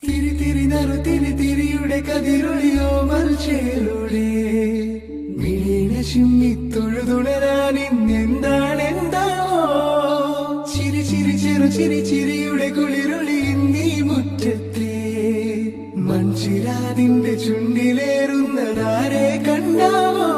തിരിയുടെ കതിരൊളിയോ മൽച്ചേലൂടെ മിഴീന ചിമ്മിത്തൊഴുതുണരാൻ ഇന്നെന്താണെന്താവോ ചിരി ചിരി ചെറു ചിരിയുടെ കുളിരൊളി നീ മുറ്റത്തെ മൺചിരാതിന്റെ ചുണ്ടിലേറുന്നതാരെ കണ്ടാവോ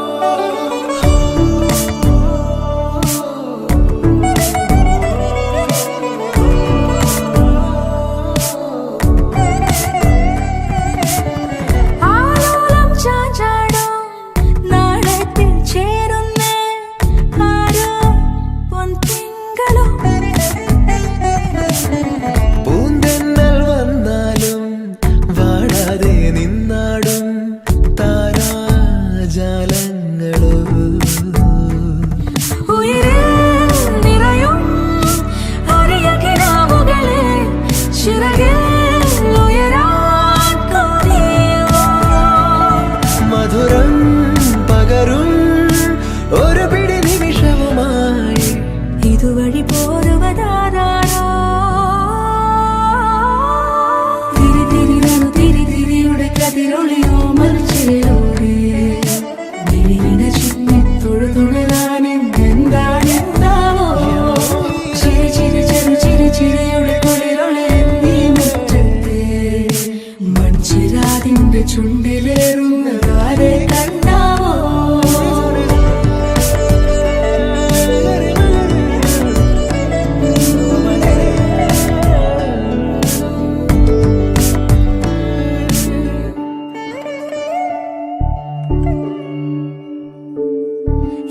ചുണ്ടിലേറുന്നതാരെ കണ്ടാവോ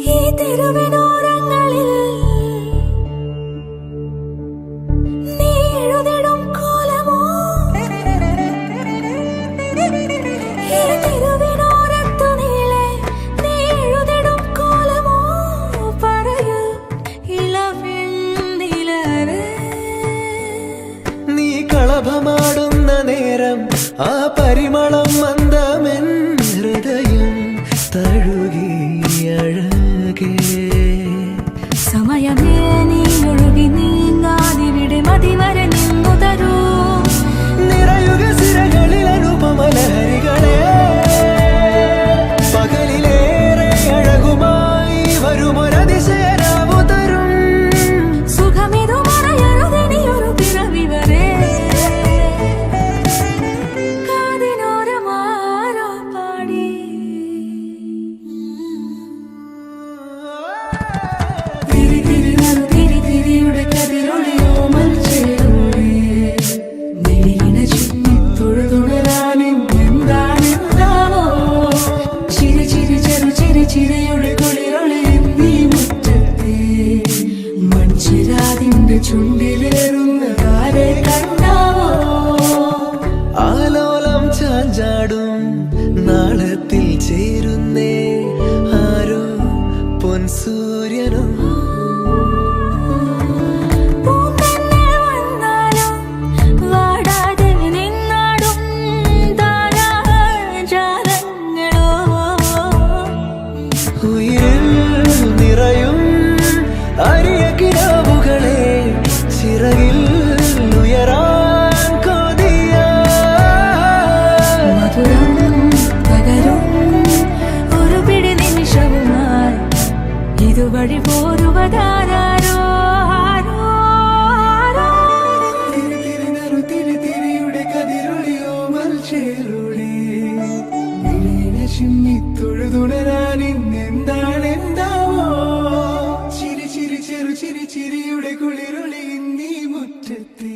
ഈ തെരുവിനോരങ്ങളിൽ കളഭമാടുന്ന നേരം ആ പരിമളം മന്ദമെൻ ഹൃദയം തഴുകി അഴകേ സമയമേ നീ ഒഴുകി നീങ്ങാതിവിടെ മതിവരെ നിന്നു തരൂ നിറയുക സിരകളിൽ അനുപമലഹരികളെ പകലിലേറെ അഴകുമായി വരുമൊരതിശയരാവു തരും സുഖമിതു മറയരുതെനിയൊരു പിറവി വരെ തിരിയുടെ കതിരൊളിയോ മൽച്ചേലൂടെ മിഴീന ചിമ്മിത്തൊഴുതുണരാൻ ഇന്നെന്താണെന്താവോ ചിരി ചിരി ചെറു ചിരിയുടെ കുളിരൊളി നീ മുറ്റത്തെ മൺചിരാതിന്റെ ചുണ്ടിലേറുന്നതാരെ കണ്ടാവോ ആലോലം ചാഞ്ചാടും നാളത്തിൽ ചേരുന്നേ ആരോ പൊൻസൂര്യനും ഇതുവഴി പോരുവതാരോ തിരിയുടെ കതിരൊളിയോ മൽച്ചേലൂടെ മിഴീന ചിമ്മിത്തൊഴുതുണരാൻ ഇന്നെന്താണെന്താവോ ചിരി ചിരി ചെറു ചിരിയുടെ കുളിരൊളി നീ മുറ്റത്തെ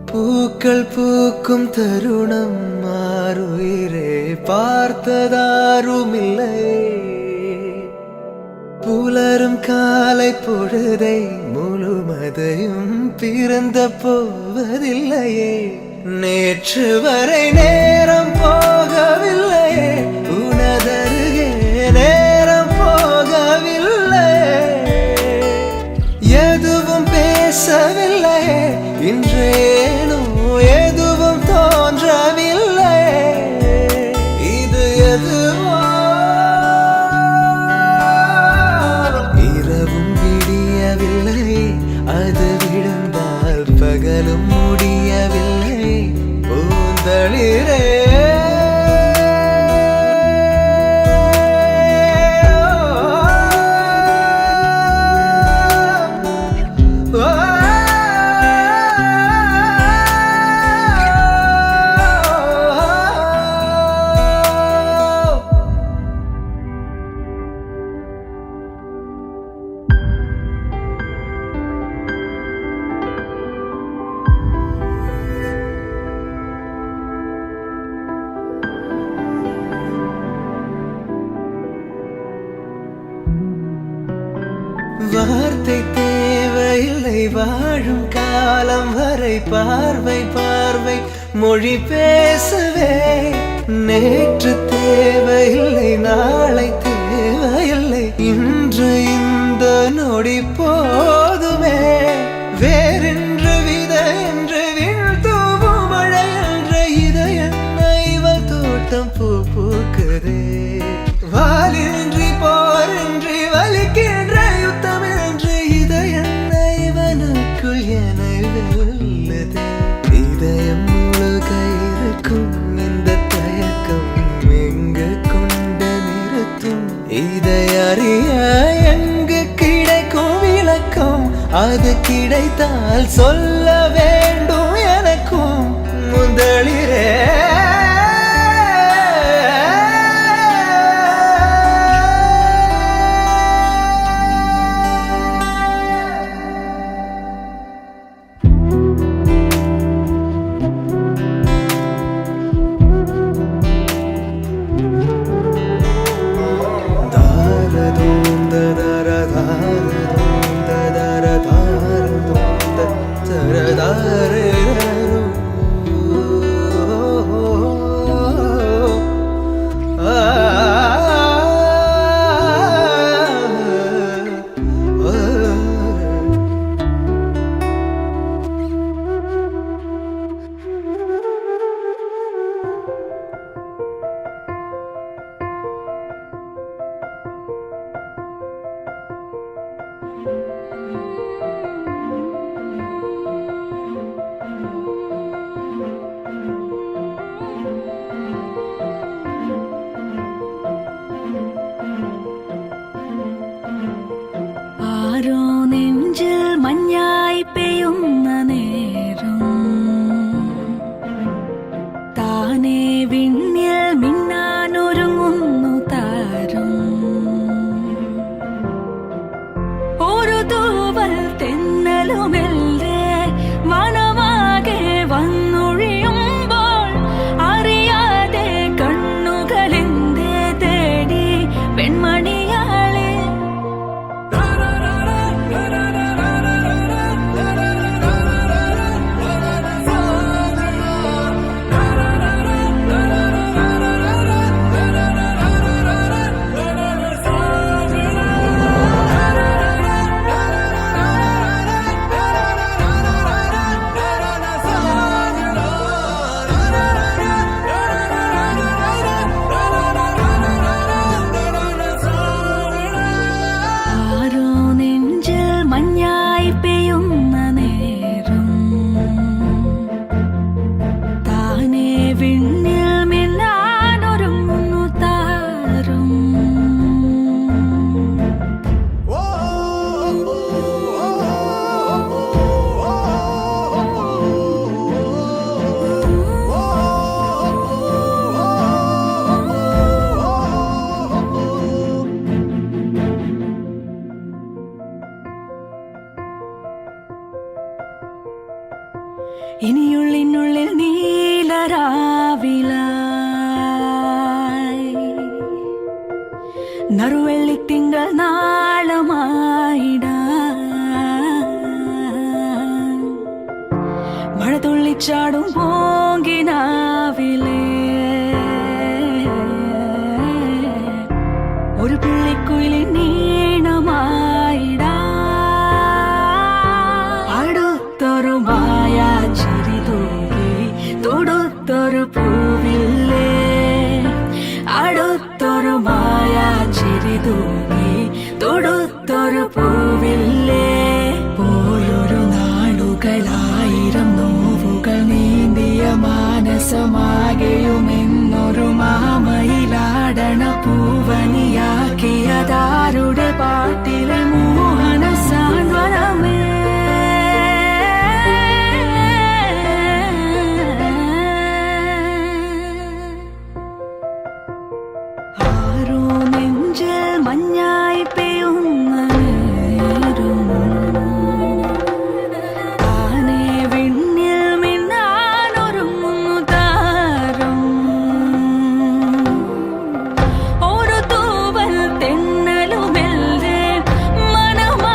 പൂക്കൾ പൂക്കും തരുണം മാറുയിരെ பார்த்ததாருமில்லை புலரும் காலை பொழுதை முழுமதையும் பிறந்த போவதில்லையே நேற்று வரை நேரம் போகவில்லையே உனது வார்த்தை தேவையில்லை வாழும் காலம் வரை பார்வை பார்வை மொழி பேசவே நேற்று தேவையில்லை நாளை தேவையில்லை இன்று இந்த நொடி போதுமே வேறென்று விதை என்று வீழ்த்தூவும் மழை என்ற இதயன்னை இவள் தோட்டம் பூ பூக்குதே வாலின்றி போரின்றி வலிக்கின்ற யுத்தம் என்று இதயன்னை இவனுக்குள் என வெல்லுதே இதயம் முழுக இருக்கும் இந்த தயக்கம் எங்கு கொண்டு நிறுத்தும் இதை அறிய எங்கு கிடைக்கும் விளக்கம் அது கிடைத்தால் சொல்ல வேண்டும் எனக்கும் முதலிரே ആരോ നെഞ്ചിൽ മഞ്ഞായി പെയ്യുന്ന നേരം താനേ വിണ്ണിൽ മിന്നാനൊരുങ്ങുന്നു താരം ഒരു തൂവൽ തെന്നലുമെല്ലേ വനമാകെ വന്നൊഴിയുമ്പോൾ അറിയാതെ കണ്ണുകളെന്തേ തേടി പെൺമണിയാളെ ആരോ നെഞ്ചിൽ മഞ്ഞായി പെയ്യുന്ന നേരം താനേ വിണ്ണിൽ മിന്നാനൊരുങ്ങുന്നു താരം ഇനിയുള്ളിനുള്ളിൽ നീലരാവിലായി നറുവെള്ളിത്തിങ്കൾ നാളമായിടാൻ മഴ തുള്ളിച്ചാടും പോങ്കിനാവിലേ ഒരു പുള്ളിക്കുയിലിൻ നീണമായിടാൻ അടുത്തൊരു മായാ ചിരി തൂകി തൊടുത്തൊരു പൂവില്ലേ അടുത്തൊരു മായാ ചിരി തൂകി തൊടുത്തൊരു പൂവില്ലേ പോയൊരു നാളുകളായിരം നോവുകൾ നീന്തിയ മാനസമാകെയുമെന്നൊരു മാമയിലാടണ പൂവണിയാക്കിയതാരുടെ പാട്ടിലെ മോഹന സാന്ത്വനമേ ആരോ നെഞ്ചിൽ മഞ്ഞായി പെയ്യുന്ന നേരം താനേ വിണ്ണിൽ മിന്നാനൊരുങ്ങുന്നു താരം ഒരു തൂവൽ തെന്നലുമെല്ലേ മനമാ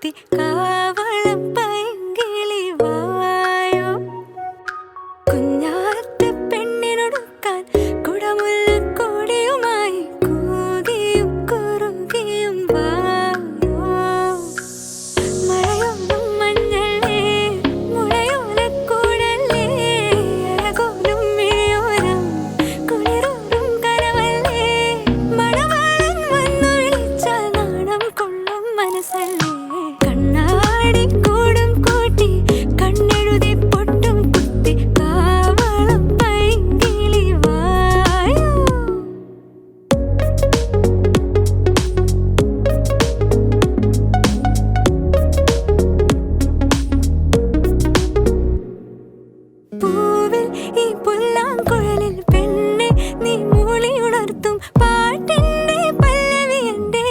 കുത്തി കാവളം പൈങ്കിളി വായോ കുഞ്ഞാറ്റ പെണ്ണിനൊടുക്കാൻ കുടമുല്ലക്കോടിയുമായി കൂകിയും കുറുകിയും വായോ മഴയോലും മഞ്ഞളേ മുളയോലക്കൂടല്ലേ അഴകോലും മിഴിയോരം കുളിരോറും കനവല്ലേ മണവാളൻ വന്നു വിളിച്ചാൽ നാണം കൊള്ളും മനസ്സല്ലേ കണ്ണാടി കൂടും കൂട്ടി കണ്ണെഴുതി പൊട്ടും കുത്തി കാവളം പൈങ്കിളി വായോ പൂവിൽ ഈ പുല്ലാങ്കുഴലിൽ പെണ്ണെ നീ മൂളിയുണർത്തും പാട്ടിന്റെ പല്ലവി എന്റെ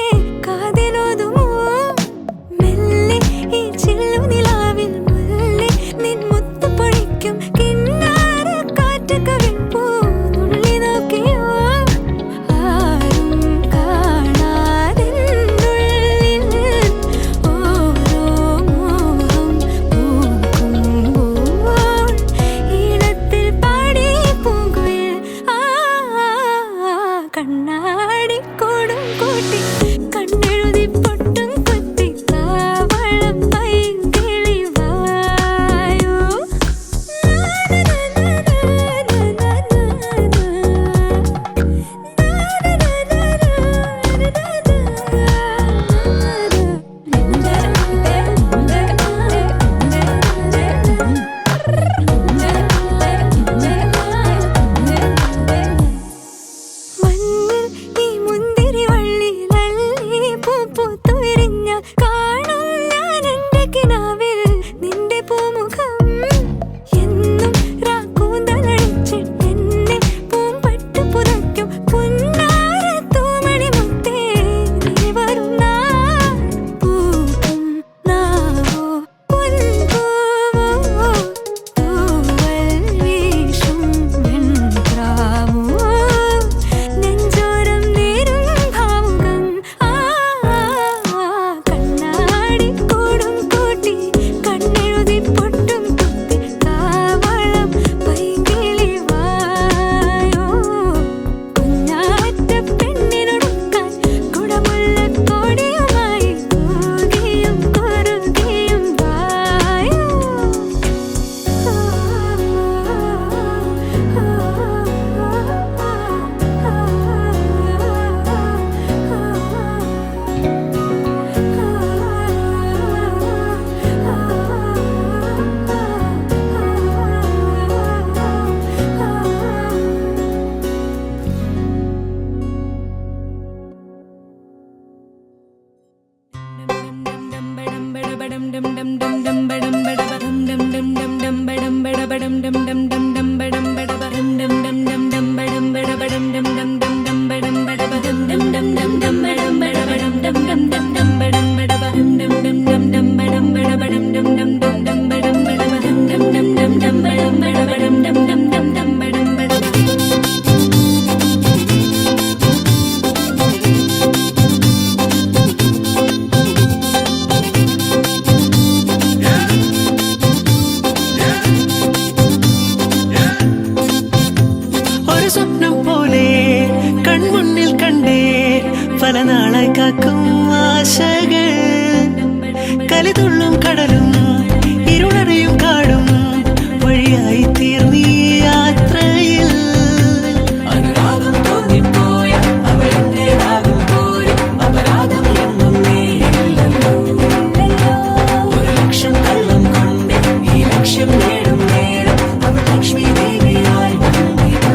കാതിലോതുമോ മെല്ലെ ഈ ചില്ലുനിലാവിൽ മുല്ലേ നിൻ മുത്തു പൊഴിക്കും കിന്നാര കാറ്റ് കവിൾപ്പൂ നുള്ളി നോക്കിയോ ആരും കാണാതെന്നുള്ളിൽ ഓരോ മോഹം പൂക്കുമ്പോൾ ഈണത്തിൽ പാടി പൂങ്കുയിൽ കണ്ണാടി കൂടും കൂട്ടി കണ്ണെഴുതി പൊട്ടും കുത്തി കാവളം പൈങ്കിളി വായോ മഞ്ഞിൽ ഈ മുന്തിരി വള്ളിയിലല്ലി പൂപ്പൂത്തു വിരിഞ്ഞ കാണും ഞാൻ എന്റെ കിനാവിൽ നിന്റെ പൂമുഖം എന്നും രാക്കൂന്തലടിച്ചിട്ടെന്നെ പൂമ്പട്ട് പുതയ്ക്കും പുന്നാര തൂമണി മുത്തേ നീ വരും നാൾ പൂക്കും നാവോ പൊൻപൂവോ തൂവൽ വീശും വെൺപ്രാവോ നെഞ്ചോരം നേരും ഭാവുകം കണ്ണാടി കൂടും കൂട്ടി കണ്ണെഴുതി പൊട്ടും കുത്തി കാവളം പൈങ്കിളി വായോ കുഞ്ഞാറ്റ പെണ്ണിനൊടുക്കാൻ കുടമുല്ലക്കോടിയുമായി കൂകിയും കുറുകിയും വായോ ഒരു സ്വപ്നം പോലെ കൺമുന്നിൽ കണ്ടേ പല നാളായി കാക്കും ആശകൾ കലിതുള്ളും കടലും ഇരുളറിയും കാടും വഴിയായി തീർന്നീ യാത്രയിൽ അനുരാഗം തോന്നിപ്പോയ അവളെന്റേതാകും പോലും അപരാധം എന്നും നീയില്ലല്ലോ ഒരു ലക്ഷം കള്ളം കൊണ്ട് ഈ ലക്ഷ്യം നേടും നേരം അവൾ ലക്ഷ്മി ദേവിയായി വന്നിതാ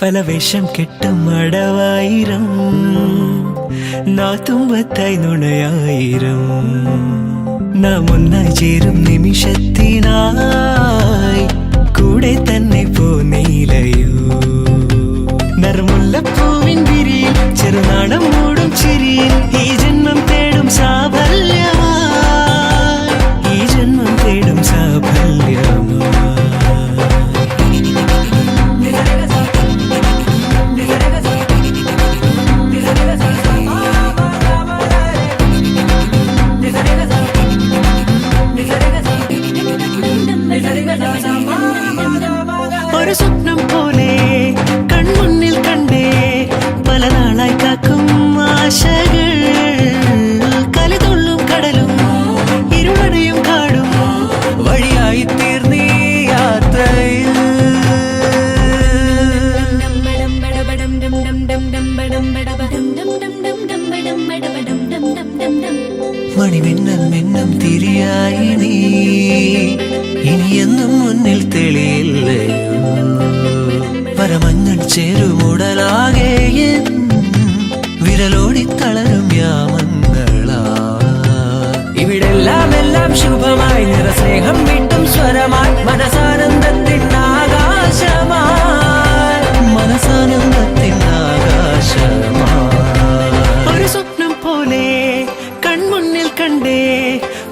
പല വേഷം കെട്ടും അടവായിരം നാത്തുമ്പത്തായി നുണയായിരം നാം ഒന്നായി ചേരും നിമിഷത്തിനായി കൂടെ തന്നെ പോന്നീലയോ നറുമുല്ലപ്പൂവിൻ വിരിയിൽ ചെറുനാടം മൂടും ചിരിയിൽ ഈ ജന്മം തേടും സാഫല്യമായി ഈ ജന്മം തേടും സാഫല്യമായി ഒരു സ്വപ്നം പോലെ കൺമുന്നിൽ കണ്ടേ പല നാളായി കാക്കും ആശകൾ കലിതുള്ളും കടലും ഇരുളടയും കാടും വഴിയായി തീർന്നീ യാത്രയിൽ മണിമിന്നൽ മിന്നം തിരിയായി നീ ഇനിയെന്നും മുന്നിൽ തെളിയില്ലയോ പരമഞ്ഞൾ ചേരുമുടലാകെ വിരലോടി തളരും യാമങ്ങളാ ഇവിടെല്ലാം എല്ലാം ശുഭമായി നിറസ്നേഹം വീണ്ടും സ്വരമായി മനസാനന്ദത്തിൻ ആകാശമായി മനസാനന്ദത്തിൻ ആകാശമായി ഒരു സ്വപ്നം പോലെ കൺമുന്നിൽ കണ്ടേ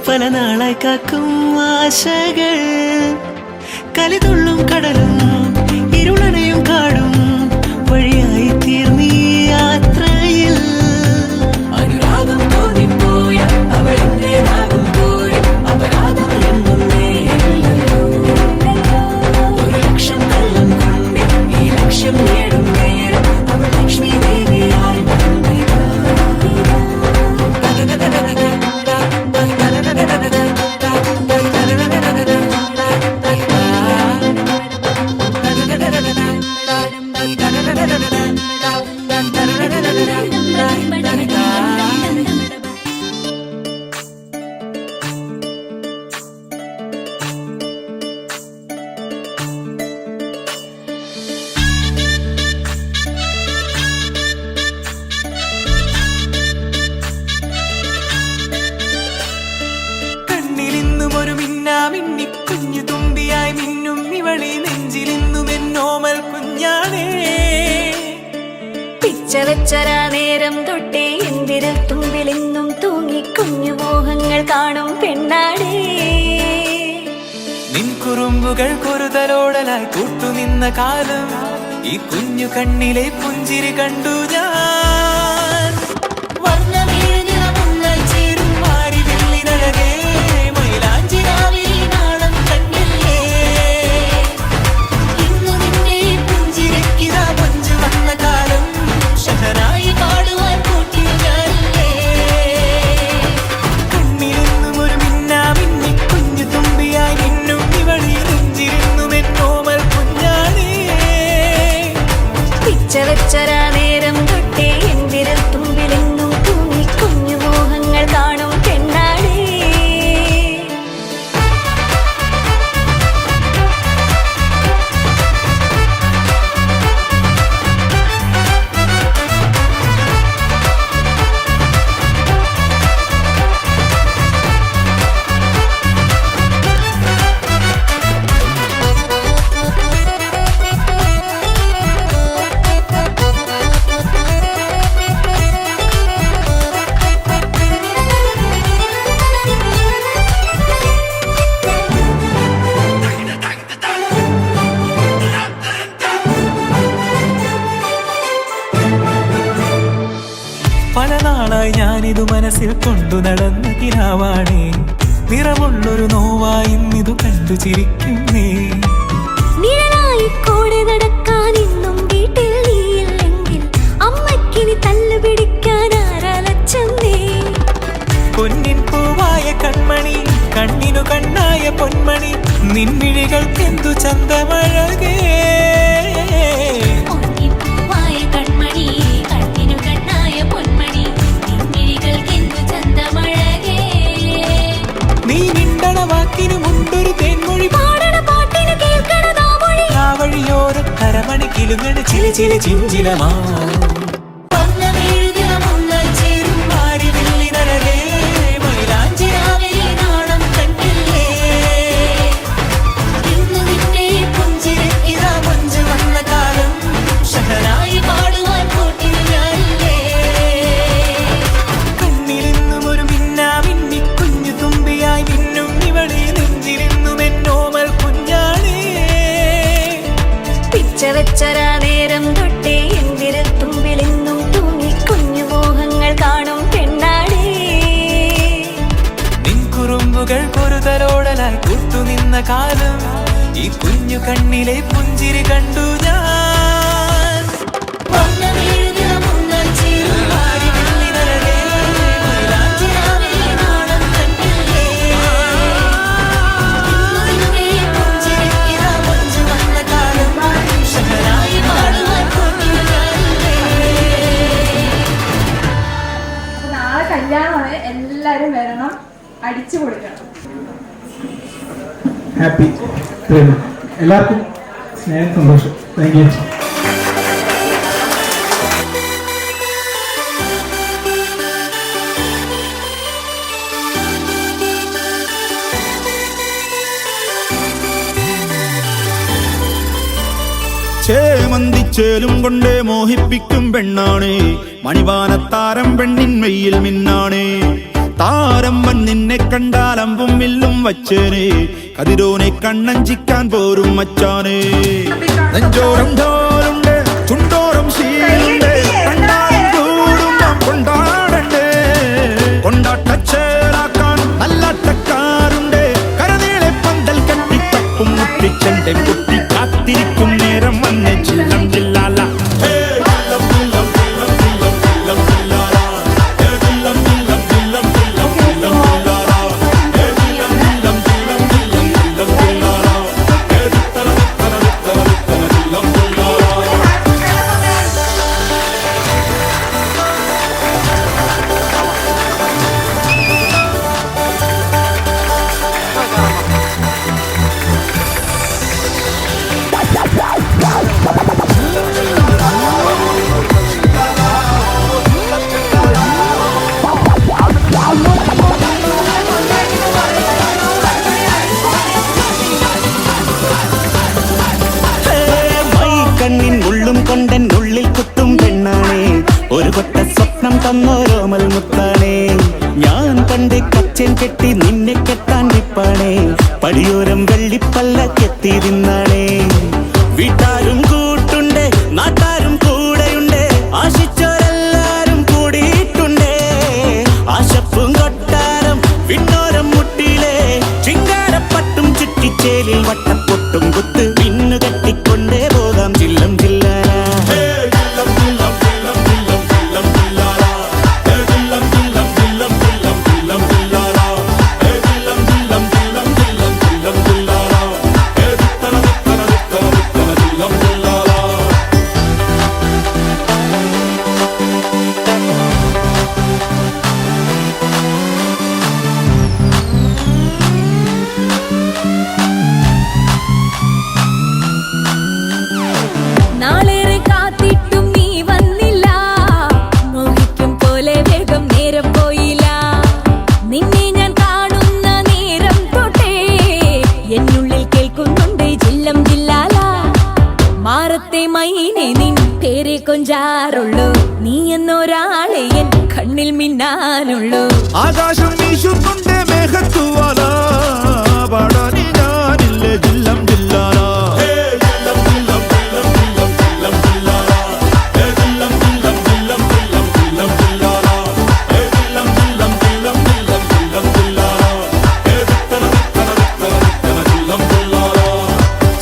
പല നാളായി കാക്കും ആശകൾ കലിതുള്ളും കടലും ഇരുളടയും കാടും വഴിയായി തീർന്നീ യാത്രയിൽ അനുരാഗം തോന്നിപ്പോയ അവളെന്റേതാകുമ്പോൾ അപരാധം എന്നും നേരില്ലല്ലോ ഒരു ലക്ഷം കള്ളം കൊണ്ട് ഈ ലക്ഷ്യം നേടും നേരം അവൾ ലക്ഷ്മി ദേവിയായി മിന്നി കുഞ്ഞു തുമ്പിയായി മിന്നും ഇവളി നെഞ്ചിലിന്നും എന്നോമൽ കുഞ്ഞാണേ പിച്ച വെച്ചരാ നേരം തൊട്ടേ എന്തിരൽ തുമ്പിലെന്നും തൂങ്ങി കുഞ്ഞു മോഹങ്ങൾ കാണും പെണ്ണാടേ നിൻ കുറുമ്പുകൾ കുറുതലോടലായി കൂട്ടുനിന്ന കാലം ഈ കുഞ്ഞു കണ്ണിലെ പുഞ്ചിരി കണ്ടു ഞാൻ വർണ്ണമേനിറമുള്ളൽ ചേരും മാരി വെള്ളിനഴകേ മൈലാഞ്ചി രാവിലെ നാളം കണ്ടില്ലേ ഇന്നു നിന്നെ പുഞ്ചിരിക്കിതാ പഞ്ചു വന്ന കാലം ഷഹനായി പാടുവാൻ കൂട്ടി ഞാനില്ലേ കണ്ണിലെന്നും ഒരു മിന്നാ മിന്നി കുഞ്ഞു തുമ്പിയായി നിന്നും ഇവളി നെഞ്ചിരുന്നും എന്നോമൽ കുഞ്ഞാണേ പിച്ച വെച്ചരാ നേരം തൊട്ടേ എന്തിരൽ തുമ്പിലെന്നും തൂങ്ങി കുഞ്ഞു മോഹങ്ങൾ കാണും പെണ്ണാടേ പല നാളായി ഞാനിതു മനസ്സിൽ കൊണ്ടു നടന്ന കിനാവാണേ നിറമുള്ളൊരു നോവായി ഇന്നിതു കണ്ടു ചിരിക്കുന്നേ നിഴലായി കൂടെ നടക്കാൻ ഇന്നും വീട്ടിൽ നീയില്ലെങ്കിൽ അമ്മയ്ക്കിനി തല്ലു പിടിക്കാൻ ആരാലച്ചമ്മേ പൊന്നിൻ പൂവായ കൺമണി കണ്ണിനു കണ്ണായ പൊന്മണി നിൻമിഴികൾക്കെന്തു ചന്തമഴകേ പൂവായ കൺമണി കണ്ണിനു കണ്ണായ പൊന്മണി നിൻമിഴികൾക്കെന്തു ചന്തമഴകേ നീ മിണ്ടണ വാക്കിനു മുണ്ടൊരു തേൻമൊഴി പാടണ പാട്ടിനു കേൾക്കണ നാമൊഴി ആ വഴിയോര കരമണി കിലുങ്ങണ് ചില ചില ചിഞ്ചിലമാ വെച്ചരാ നേരം തൊട്ടേ എന്തിരത്തുമ്പിലെന്നും തൂങ്ങി കുഞ്ഞു മോഹങ്ങൾ കാണും പെണ്ണാടേ. നിൻ കുറുമ്പുകൾ പൊറുതലോടലായി കൂട്ടുനിന്ന കാലം ഈ കുഞ്ഞു കണ്ണിലെ പുഞ്ചിരി കണ്ടു ഞാൻ. കല്യാണമാണ്, എല്ലാവരും വരണം, അടിച്ചു കൊടുക്കണം. ഹാപ്പി എല്ലാവർക്കും സ്നേഹം, സന്തോഷം. Thank you. ചേമന്തിച്ചേലും കൊണ്ടേ മോഹിപ്പിക്കും പെണ്ണാണേ, മണിവാനത്താരം പെണ്ണിൻ മെയ്യിൽ മിന്നാണേ. താരമ്മൻ നിന്നെ കണ്ടാൽ അമ്പും വില്ലും വച്ചേനെ, കതിരോനെ കണ്ണഞ്ചിക്കാൻ പോരും മച്ചാനേ. നെഞ്ചോരം ധോരുണ്ട്, ചുണ്ടോരം ശീലുണ്ട്, കണ്ടാലും കൂടുമ്പം കൊണ്ടാടണ്ടേ. കൊണ്ടാട്ടച്ചേലാക്കാൻ നല്ലാട്ടക്കാരുണ്ട്, കരനീളെ പന്തൽ കെട്ടിത്തപ്പും മുട്ടിച്ചെന്റെ കുട്ടി കാത്തിരിക്കും നേരം വന്ന് ചില്ലം ചില്ലാല. കണ്ണിൻ ഉള്ളും കൊണ്ടൻ ഉള്ളിൽ കുത്തും പെണ്ണാണേ, ഒരു കൊട്ട സ്വപ്നം തന്നോരോമൽ മുത്താണേ. ഞാൻ പണ്ട് കച്ചൻ കെട്ടി നിന്നെ കെട്ടാൻ നിപ്പാണേ, പടിയോരം വെള്ളിപ്പല്ലക്കെത്തി നിന്നാണേ. വീട്ടാരും കൂട്ടുണ്ട്, നാട്ടാരും കൂടെയുണ്ട്, ആശിച്ചോരെല്ലാരും കൂടിയിട്ടുണ്ട്. ആശപ്പും കൊട്ടാരം വിണ്ണോരം മുട്ടിയിലെ ചിങ്കാരപ്പട്ടും ചുറ്റിച്ചേലിൽ വട്ടപ്പൊട്ടും കുത്ത് പിന്നു കെട്ടിക്കൊണ്ടേ പോകാം ചില്ലം ചില്ലാര. നാളേറെ കാത്തിട്ടും നീ വന്നില്ല, മോഹിക്കും പോലെ വേഗം നേരം പോയില്ല. നിന്നെ ഞാൻ കാണുന്ന നേരം തൊട്ടേ എന്നുള്ളിൽ കേൾക്കുന്നുണ്ട് ജില്ലം ജില്ലാല. മാറത്തെ മൈനെ നിൻ പേരെ കൊഞ്ചാറുള്ളൂ, നീ എന്നൊരാളെ എൻ കണ്ണിൽ മിന്നാനുള്ളൂ. ആകാശം വീശുന്നുണ്ട് മേഘത്തുവാല, പാടാനി ഞാനില്ലേ ജില്ലം ജില്ലാല.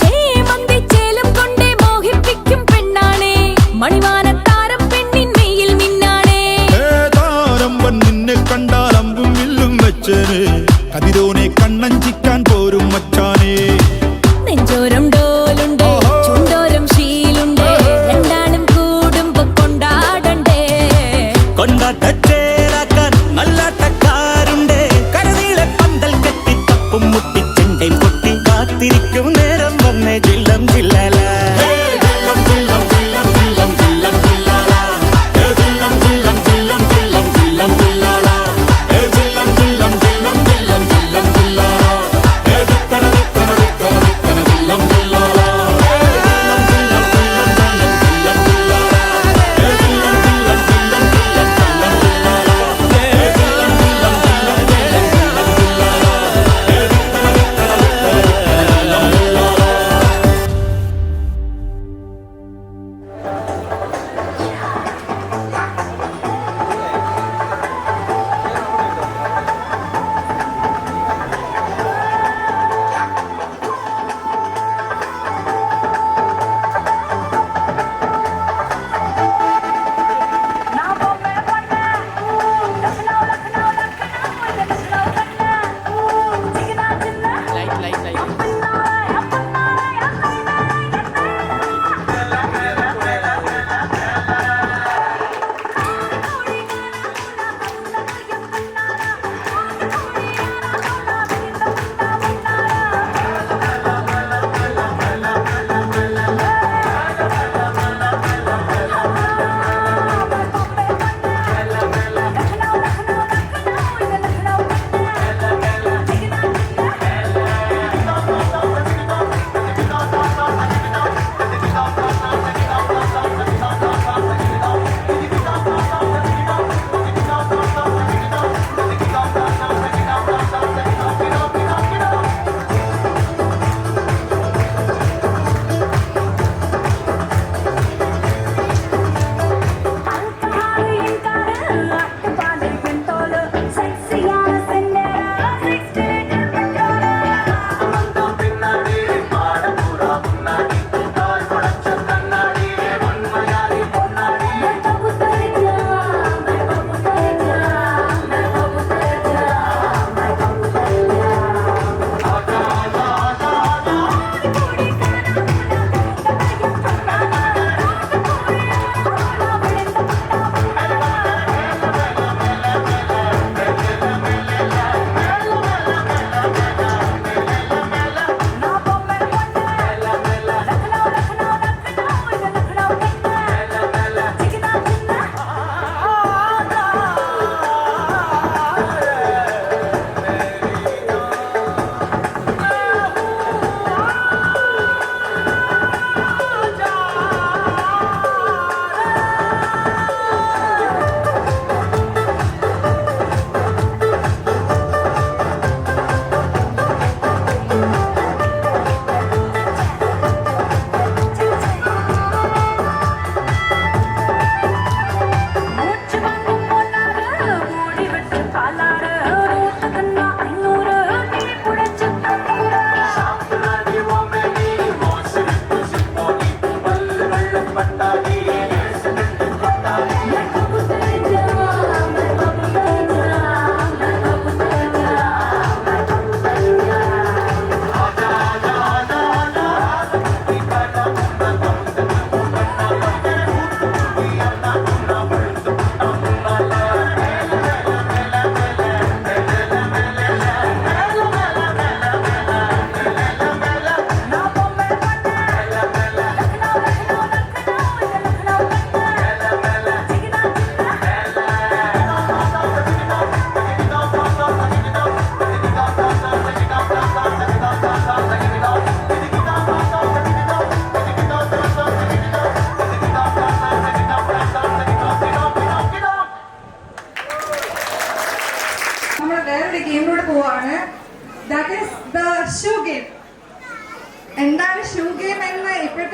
ചേമന്തിച്ചേലും കൊണ്ടേ മോഹിപ്പിക്കും പെണ്ണാണേ, മണിവാനത്താരം പെണ്ണിൻ മെയ്യിൽ മിന്നാണേ. താരമ്പൻ നിന്നെ കണ്ടാൽ അമ്പും വില്ലും വെച്ചേനെ, കതിരോനെ കണ്ണഞ്ചിക്കാൻ പോരും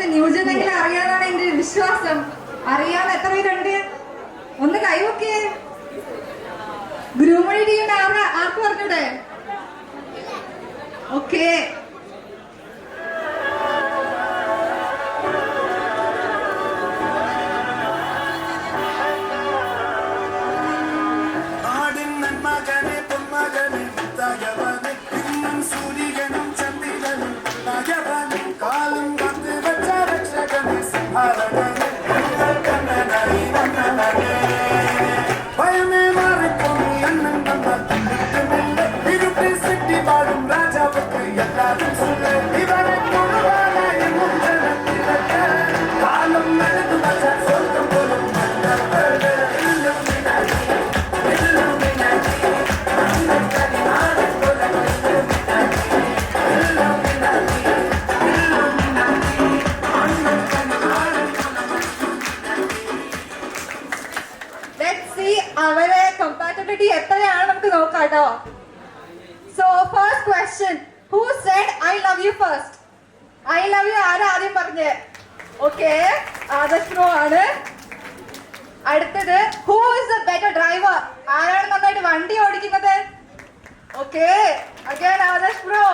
ഇവിടുത്തെ ന്യൂജനെങ്കിലും അറിയാനാണ് എന്റെ വിശ്വാസം. അറിയാൻ എത്ര പേരുണ്ട്? ഒന്ന് കൈവക്കേ. ഗ്രൂമണി ടീമിന് ആർക്ക് പറഞ്ഞൂടെ? ഓക്കേ, അവരെ കമ്പാറ്റബിലിറ്റി എത്രയാണ് നമുക്ക് നോക്കാട്ടോ. So first question, who said I love you first? I love you ആരാ ആദ്യം പറഞ്ഞേ? ഓക്കെ, ആദർശ് ബ്രോ ആണ്. അടുത്തത്, who is a better driver? ആരാണ് നന്നായിട്ട് വണ്ടി ഓടിക്കുന്നത്? Okay, again Adarsh bro.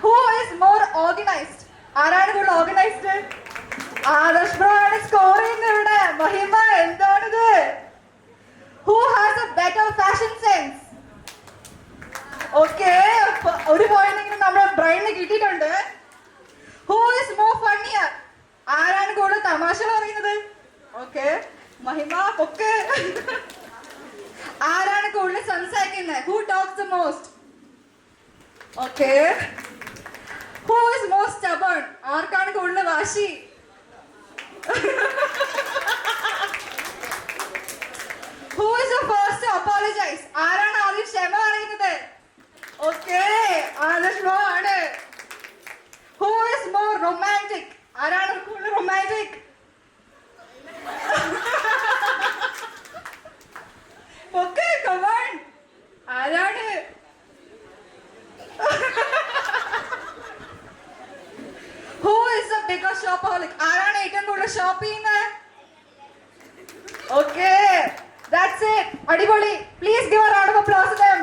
Who is more organised? ആരാണ് കൂടുതൽ ഓർഗനൈസ്ഡ്? ആദർശ് ബ്രോ ആണ് സ്കോർ ചെയ്യുന്നത് ഇവിടെ. മഹിമ, എന്താണിത്? Who has a better fashion sense? Okay, ഒരു പോയിന്റെങ്കിലും നമ്മുടെ ബ്രെയിനിന് കിട്ടിയിട്ടുണ്ട്. Who is more funnier? ആരാണ് കൂടുതൽ തമാശ പറയുന്നത്? ഓക്കെ, മഹിമ പൊക്ക്. ആരാണ് കൂടുതൽ സംസാരിക്കുന്നത്? Who talks the most? Okay, Who is more stubborn? ആർക്കാണ് കൂടുതൽ വാശി? Who is the first to apologize? ആരാണ് ആദ്യം ക്ഷമ പറയുന്നത്? ഓക്കെ, ആദർശ് ബ്രോ ആണ്. Who is more romantic? ആരാണ് കൂടുതൽ റൊമാൻറ്റിക്? Okay, come on. ആരാണ്? Who is the biggest shopaholic? ആരാണ് ഏറ്റവും കൂടുതൽ ഷോപ്പ് ചെയ്യുന്നത്? Okay, that's it. അടിപൊളി. Please give a round of applause to them.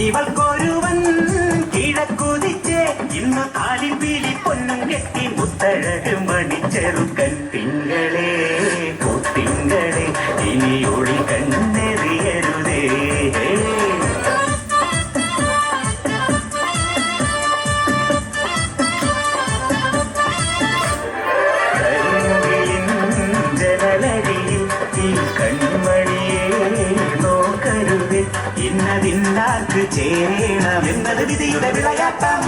ഇവൾക്കൊരുവൻ കിഴക്കുതിച്ച് ഇന്ന് കാലിൻ പീലി പൊന്നും കെട്ടി മുത്തഴക് മണിച്ചെറുക്കൻ. തിങ്കളെ പൂത്തിങ്കളെ ഇനി ഒളി കണ്ണെറിയരുതേ. ജനലരിയിൽ ഈ കൺമണിയെ നോക്കരുതേ. ഇന്നതിന്നാർക്ക് ചേരണമെന്നത് വിധിയുടെ വിളയാട്ടം.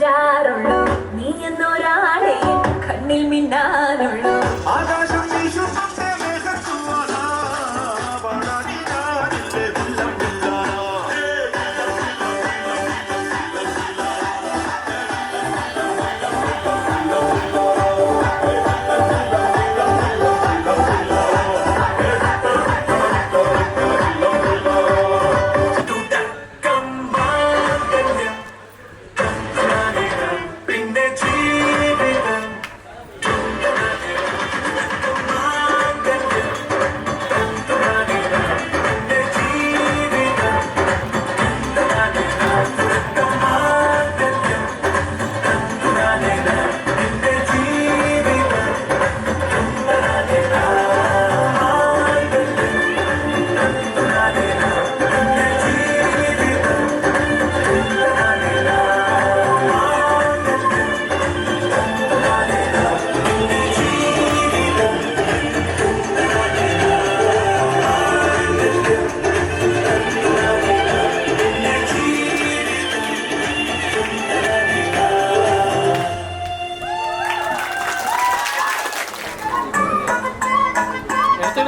മിണ്ടാറുള്ളൂ നീ എന്നൊരാളെ കണ്ണിൽ മിണ്ടാനുള്ളൂ ആകാശം വീശുന്നുണ്ടേ മേഘത്തൂവാല പാടാനി ഞാനില്ലേ ജില്ലം ജില്ലാന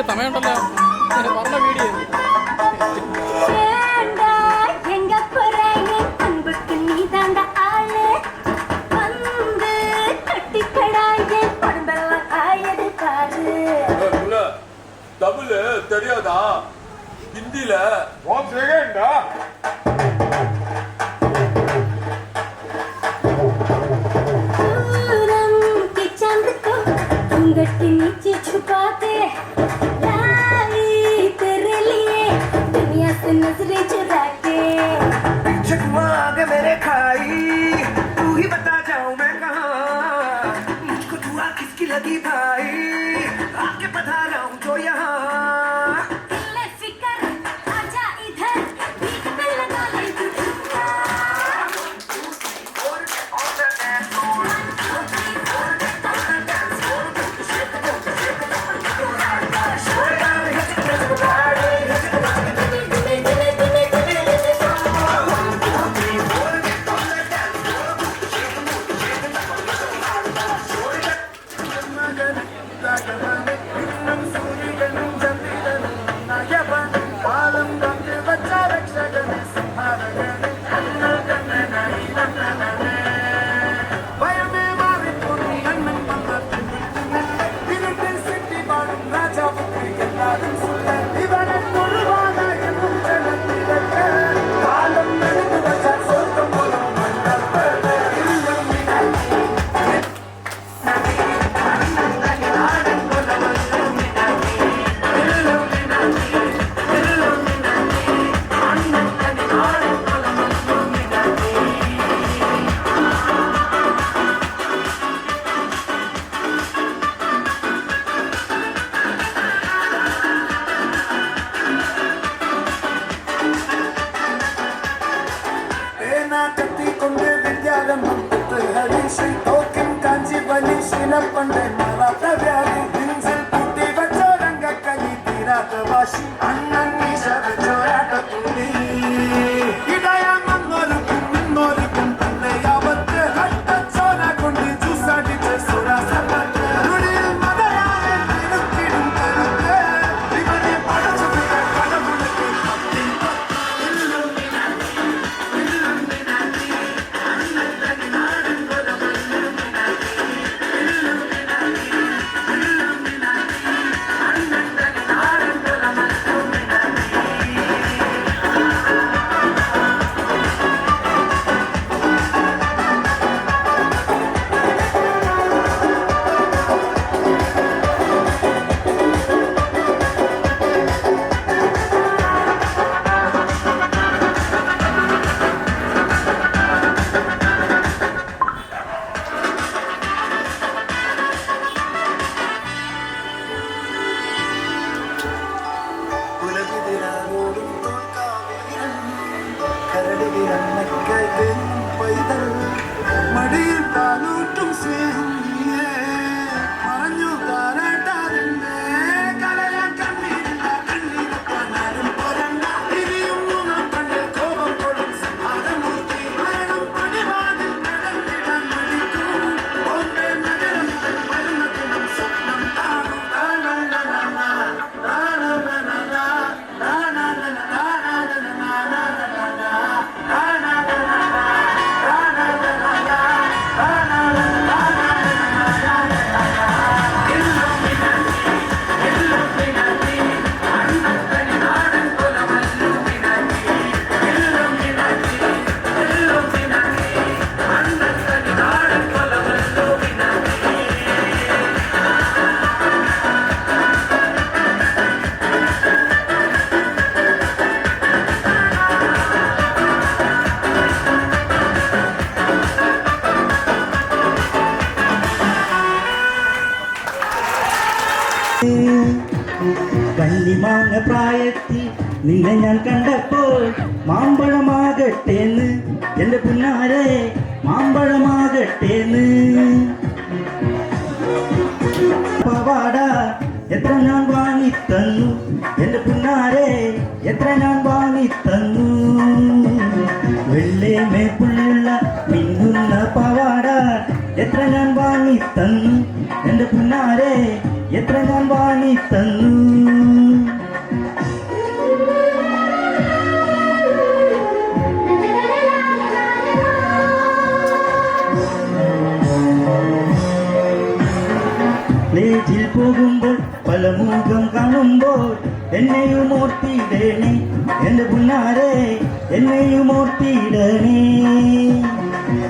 സമയമുണ്ടല്ലോ പറഞ്ഞ വീഡിയോ தமிழ் தெரியாதா ஹிந்தில नीचे छुपाते लाई तेरे लिए दुनिया से नजरें चुरा के जगमग मेरे खाई तू ही बता जाऊं मैं कहाँ मुझको दुआ किसकी लगी भाई आके पधारा हूं जो यहाँ നിന്നെ ഞാൻ കണ്ടപ്പോൾ മാമ്പഴമാകട്ടേന്ന് എൻ്റെ പുന്നാരെ മാമ്പഴമാകട്ടേന്ന് പവാട എത്ര ഞാൻ വാങ്ങിത്തന്നു എൻ്റെ പുന്നാരെ എത്ര ഞാൻ വാങ്ങിത്തന്നു വെള്ളേ മേപ്പുള്ള മിന്നുന്ന പവാട എത്ര ഞാൻ വാങ്ങിത്തന്നു എൻ്റെ പുന്നാരെ എത്ര ഞാൻ വാങ്ങിത്തന്നു ിൽ പോകുമ്പോൾ പല മുഖം കാണുമ്പോൾ എന്നെയും ഓർത്തിടണേ എൻ്റെ പുന്നാരെ എന്നെയും ഓർത്തിടണേ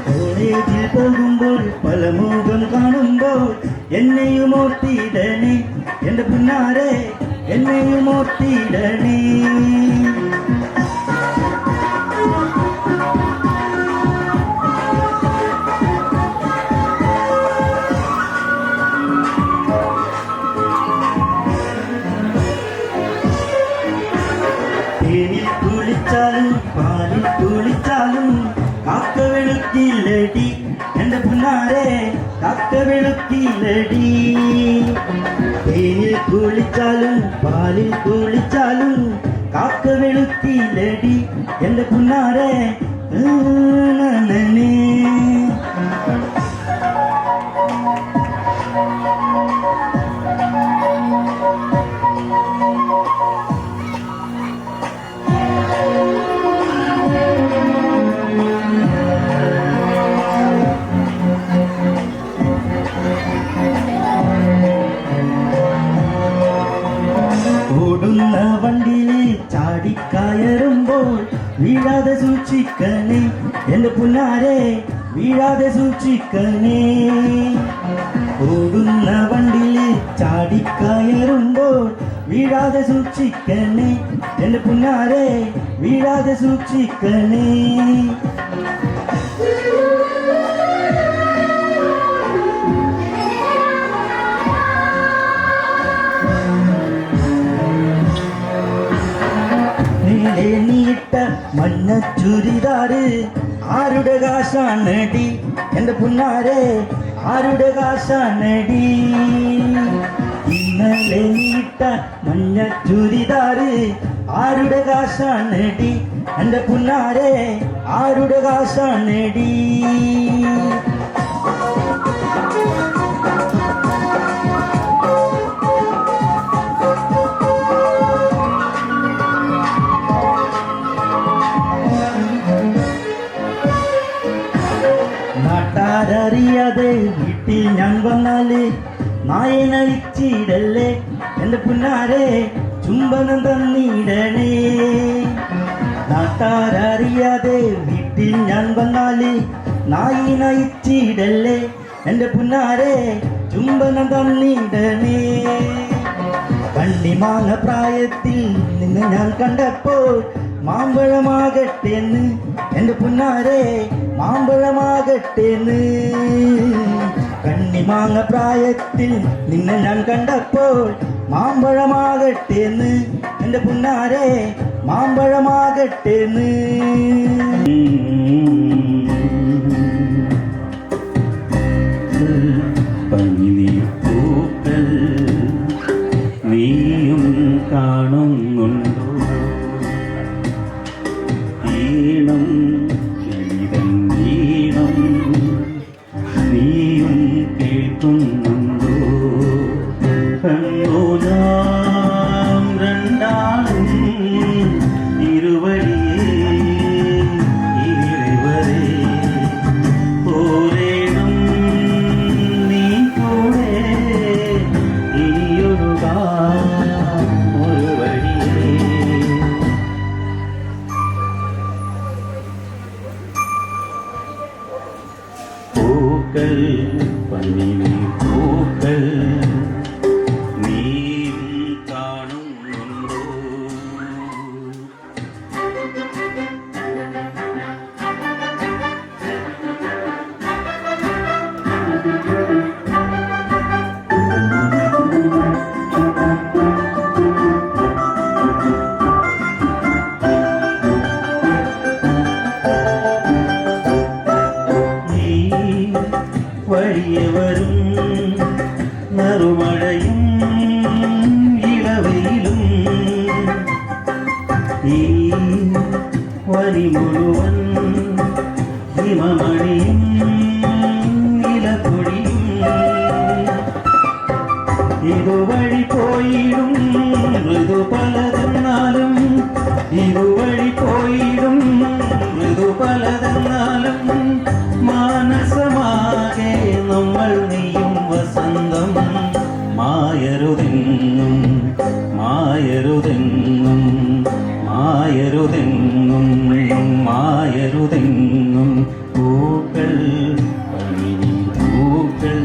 കോളേജിൽ പോകുമ്പോൾ പല മുഖം കാണുമ്പോൾ എന്നെയും ഓർത്തിടണേ എൻ്റെ പുന്നാരെ എന്നെയും ഓർത്തിടണേ തേനിൽ കുളിച്ചാലും പാലിൽ കുളിച്ചാലും കാക്ക വെളുക്കില്ലടി എൻ്റെ പുന്നാരെ കാക്ക വെളുക്കില്ലടി തേനിൽ കുളിച്ചാലും പാലിൽ കുളിച്ചാലും കാക്ക വെളുക്കില്ലടി എൻ്റെ പുന്നാരെ നനനേ ഓടുന്ന വണ്ടിയിൽ ചാടിക്കയറുമ്പോൾ വീഴാതെ സൂക്ഷിക്കണേ എൻ്റെ പുന്നാരെ വീഴാതെ സൂക്ഷിക്കണേ ഓടുന്ന വണ്ടിയിൽ ചാടിക്കയറുമ്പോൾ വീഴാതെ സൂക്ഷിക്കണേ എൻ്റെ പുന്നാരെ വീഴാതെ സൂക്ഷിക്കണേ നീട്ട മഞ്ഞ ചുരിദാറ് ആരുടെ കാശാണടി എൻ്റെ പുന്നാരെ ആരുടെ കാശാണടി ഇന്നലെ നീട്ട മഞ്ഞ ചുരിദാറ് ആരുടെ കാശാണടി എൻ്റെ പുന്നാരെ ആരുടെ കാശാണടി നാട്ടാരറിയാതെ വീട്ടിൽ ഞാൻ വന്നാല് നായനഴിച്ചിടല്ലേ എൻ്റെ പുന്നാരെ ചുംബനം തന്നിടണേ നാട്ടാരറിയാതെ വീട്ടിൽ ഞാൻ വന്നാല് നായനഴിച്ചിടല്ലേ എൻ്റെ പുന്നാരെ ചുംബനം തന്നിടണേ കണ്ണിമാങ്ങ പ്രായത്തിൽ നിന്നെ ഞാൻ കണ്ടപ്പോൾ മാമ്പഴമാകട്ടേന്ന് എൻ്റെ പുന്നാരെ മാമ്പഴമാകട്ടേന്ന് കണ്ണിമാങ്ങ പ്രായത്തിൽ നിന്നെ ഞാൻ കണ്ടപ്പോൾ മാമ്പഴമാകട്ടേന്ന് എൻ്റെ പുന്നാരെ മാമ്പഴമാകട്ടേന്ന് പനിനീർപ്പൂക്കൾ നീയും കാണുന്നുണ്ടോ ഈണം ലളിതം ഈണം നീയും കേൾക്കുന്നുണ്ടോ കണ്ണു നാം രണ്ടാളും ഇരുവഴിയേ ഇവിടെ വരെ പോരേണം നീ കൂടെ ഇനിയൊഴുകാം ഒരു വഴിയേ പൂക്കൾ പനിനീർ പൂക്കൾ നീയും കാണുന്നുണ്ടോ പലതെന്നാലും മാനസമാകെ നമ്മൾ നെയ്യും വസന്തം മായരുതെന്നും മായരുതെന്നും മായരുതെന്നും മായരുതെന്നും പൂക്കൾ പനിനീർ പൂക്കൾ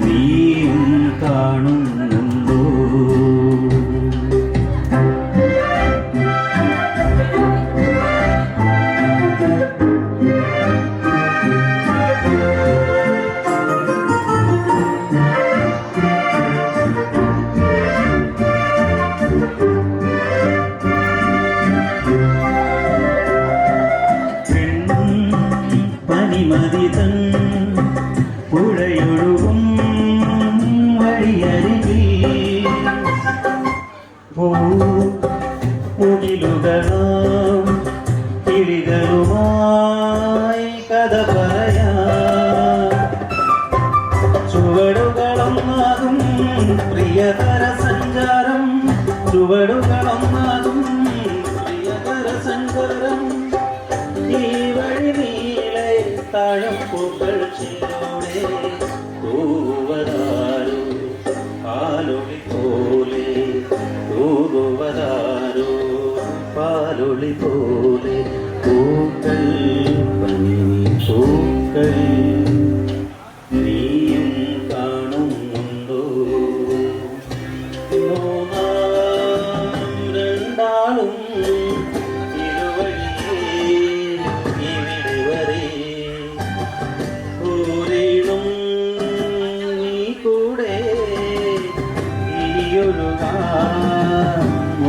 നീയും കാണുന്നുണ്ടോ പനിമതിതൻ പുഴയൊഴുകും വഴിയരികിൽ മുകിലുകളാം കിളികളുമായി കഥ പറയാം ചുവടുകളൊന്നാകും പ്രിയതര സഞ്ചാരം ചുവടുകളൊന്നാകും പ്രിയതര സഞ്ചാരം ഈ വഴി നീളെ താഴപ്പൂക്കൾ ചില്ലോടെ തൂവതാരോ പാലൊളി പോലെ തൂകുവതാരോ പാലൊളി പോലെ പൂക്കൾ പനിനീർ പൂക്കൾ നീയും കാണുന്നുണ്ടോ മൂന്നാം രണ്ടാളും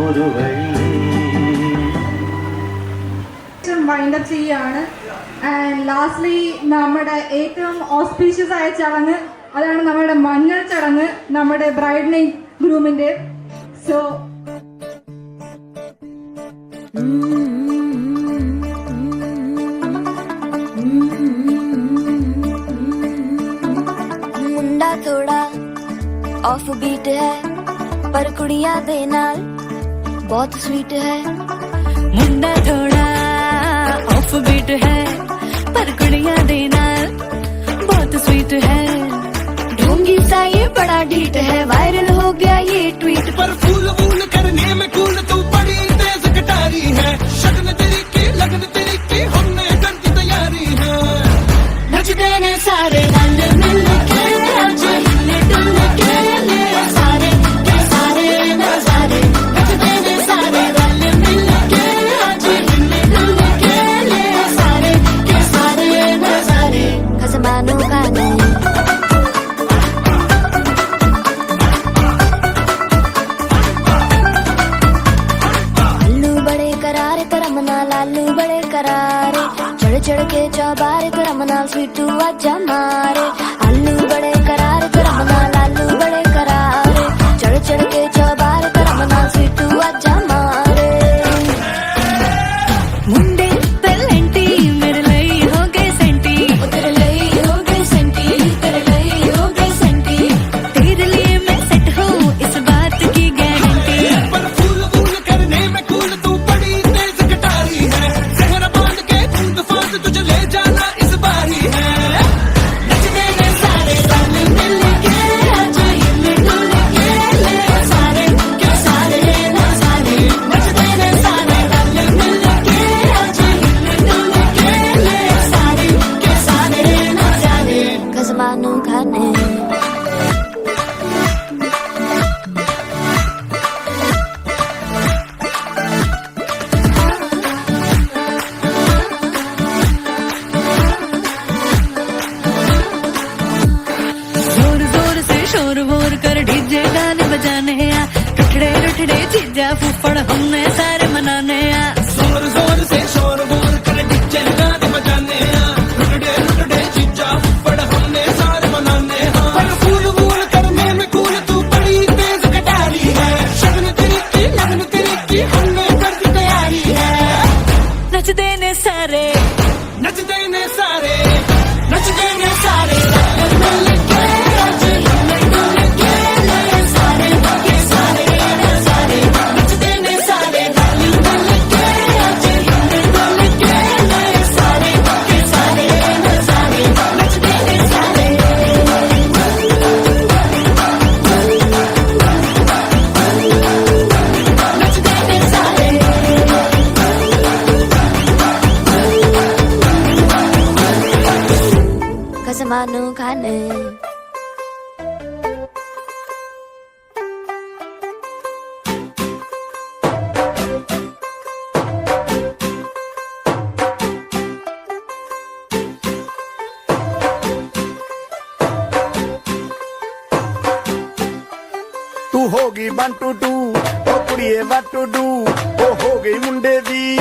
ഒരു വഴി വൈൻഡപ്പ് ചെയ്യാണ്. ആൻഡ് ലാസ്റ്റ്ലി നമ്മുടെ ഏറ്റവും ഓസ്പീഷ്യസ് ആയ ചടങ്ങ്, അതാണ് നമ്മുടെ മഞ്ഞൾ ചടങ്ങ്, നമ്മുടെ ബ്രൈഡിനെയും ഗ്രൂമിന്റെ. സോ मुंडा थोड़ा ऑफ बीट है पर कुड़ियां दे नाल बहुत स्वीट है. मुंडा थोड़ा ऑफ बीट है पर कुड़ियां दे नाल बहुत स्वीट है. ढोंगी सा ये बड़ा ढीठ है, वायरल हो गया ये ट्वीट. पर फूल वूल करने में कूल तू बड़ी तेज कटारी है. शगन तेरी की लगन तेरी की हमने कर दी तैयारी है. नचते ने सारे रल मिल के आज हिले डुल के ले सारे के सारे नजारे. नचते ने सारे रल मिल के आज हिले डुल के ले सारे के सारे नजारे. खसमानो गाने आलू बड़े करारे करमना लालू बड़े करारे. चढ़ चढ़ के चौबारे करमना स्वीटू आजा मारे. आलू बड़े करारे करमना लालू बड़े करारे. चढ़ चढ़ के चौबारे करमना स्वीटू आजा मारे. मुंडे तलेंटी मेरे लई हो गए सेंटी. तेरे लई हो गए सेंटी, तेरे लई हो गए सेंटी. तेरे लिए मैं सेट हूँ इस बात की गारंटी. पर फूल वूल करने में कूल तू बड़ी तेज कटारी है. सहरा बांध के कूद फांद तुझे ले जाना इस बारी है. नचते ने सारे रल मिल के आज हिले डुल के ले सारे के सारे नजारे. नचते ने सारे रल मिल के आज हिले डुल के ले सारे के सारे नजारे. खसमानो खाने जोर जोर से शोर वोर कर डीजे गाने बजाने आ. टुटड़े टुटड़े चीजा फूफड़ हमने सारे मनाने आ. जोर जोर से शोर वोर कर डीजे गाने बजाने हैं. रुकड़े रुकड़े चीजा फुफड़ हमने सारे मनाने हैं. पर फूल वूल करने में कूल तू बड़ी तेज कटारी है. शगन तेरी की लगन तेरी की हमने कर दी तैयारी है. नचते ने सारे नचते ने सारे नचते ने सारे रल मिल के आज हिले डुल के ले सारे के सारे नजारे. नचते ने सारे रल मिल के आज हिले डुल के मानू खाने ਤੂੰ ਹੋ ਗਈ 1 2 2 ਓ ਕੁੜੀਏ what to do ਉਹ ਹੋ ਗਈ ਮੁੰਡੇ ਦੀ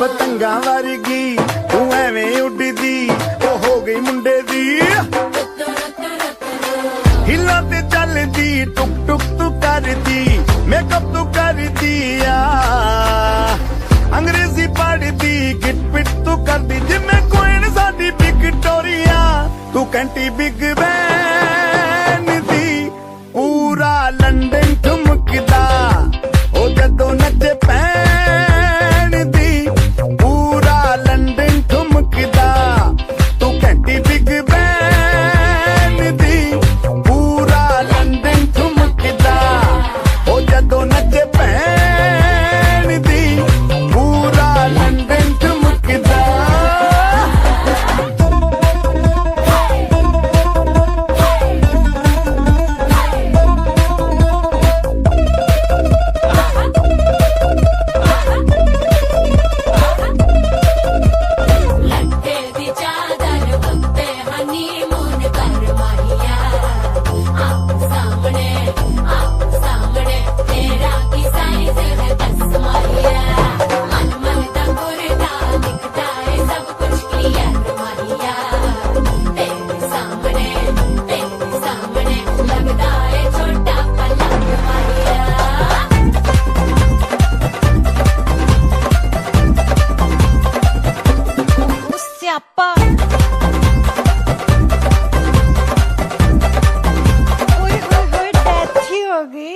ਪਤੰਗਾਂ ਵਰਗੀ ਤੂੰ ਐਵੇਂ ਉੱਡਦੀ ਉਹ ਹੋ ਗਈ ਮੁੰਡੇ ਦੀ ਹਿੱਲਾਂ ਤੇ ਚੱਲਦੀ ਟੁਕ ਟੁਕ ਤੂੰ ਕਰਦੀ ਮੇਕਅਪ ਤੂੰ ਕਰਦੀ ਆ ਅੰਗਰੇਜ਼ੀ ਪੜ੍ਹਦੀ ਗਿਟ ਪਿਟ ਤੂੰ ਕਰਦੀ ਜਿਵੇਂ ਕੋਇਨ ਸਾਡੀ ਵਿਕਟੋਰੀਆ ਤੂੰ ਕੰਟੀ ਬਿਗ ਬੈਨ ਦੀ ਪੂਰਾ ਲੰਡਨ ਠੁਮਕਦਾ ਉਹ ਜਦੋਂ ਨੱਚੇ ਪੈਣ ਦੀ ਪੂਰਾ ਲੰਡਨ ਠੁਮਕਦਾ ਤੂੰ ਘੰਟੀ ਬਿਗ ਬੈਨ ਦੀ ਪੂਰਾ ਲੰਡਨ ਠੁਮਕਦਾ ਉਹ ਜਦੋਂ ਨੱਚੇ ਪੈਣ ਦੀ ਪੂਰਾ ਲੰਡਨ ਠੁਮਕਦਾ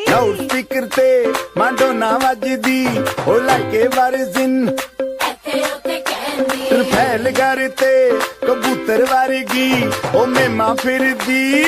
ਲਾਊਡ ਸਪੀਕਰ ਤੇ ਮਾਡੋਨਾ ਵੱਜਦੀ ਉਹ ਲਾਈਕੇ ਵਰਜ਼ਿਨ ਰਫੈਲ ਘਰ ਤੇ ਕਬੂਤਰ ਵਰਗੀ ਉਹ ਮੇਮਾ ਫਿਰਦੀ